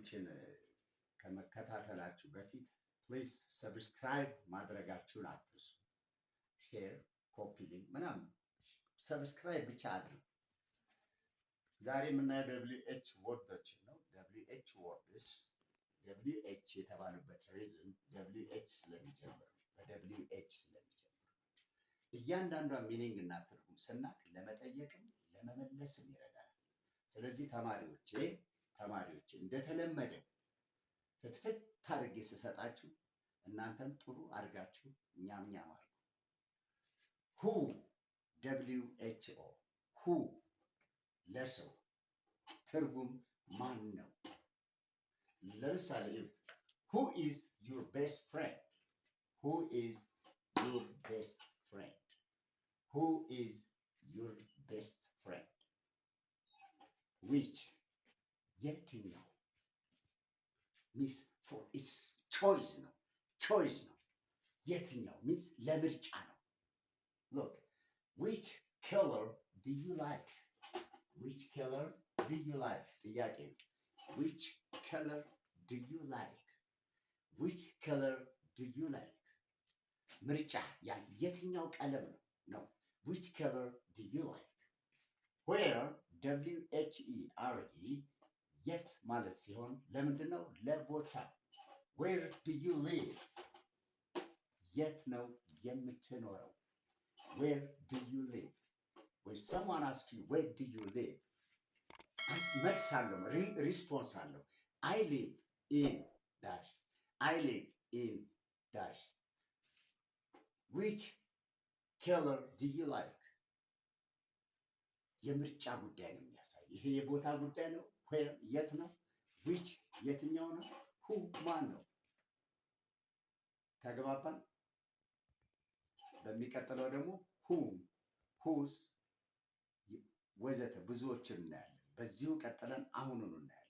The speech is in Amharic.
ቪዲዮዎችን ከመከታተላችሁ በፊት ፕሊዝ ሰብስክራይብ ማድረጋችሁን አትርሱ። ሼር፣ ኮፒ ሊንክ ምናምን ሰብስክራይብ ብቻ አድርጉ። ዛሬ የምናየው ደብሊው ኤች ወርዶችን ነው። ደብሊው ኤች ወርድስ ደብሊው ኤች የተባሉበት ሪዝን ደብሊው ኤች ስለሚጀምር በደብሊው ኤች ስለሚጀምር እያንዳንዷ ሚኒንግ እና ትርጉም ስናቅ ለመጠየቅም ለመመለስም ይረዳል። ስለዚህ ተማሪዎቼ እንደተለመደ ፍትፍት አድርጌ ስሰጣችሁ እናንተም ጥሩ አድርጋችሁ ኛም አድርጉ። ሁ ደብሊው ኤች ኦ ሁ ለሰው ትርጉም ማን ነው? ለምሳሌ who is your best friend? Who is your best friend? Who is your best friend? Which የትኛው ሚስ for its choice ነው የትኛው ሚስ ለምርጫ ነው። look which color do you like? which color do you like? ጥያቄ which color do you like? which color do you like? ምርጫ የትኛው ቀለም ነው which color do you like? where w h e r e የት ማለት ሲሆን ለምንድን ነው? ለቦታ where do you live? የት ነው የምትኖረው? where do you live? when someone asks you where do you live? መልስ አለው ሪስፖንስ አለው I live in dash I live in dash which color do you like? የምርጫ ጉዳይ ነው የሚያሳይ። ይሄ የቦታ ጉዳይ ነው። where የት ነው? which የትኛው ነው? who ማን ነው? ተግባባን? በሚቀጥለው ደግሞ whom whose ወዘተ ብዙዎችን እናያለን። በዚሁ ቀጥለን አሁኑን እናያለን።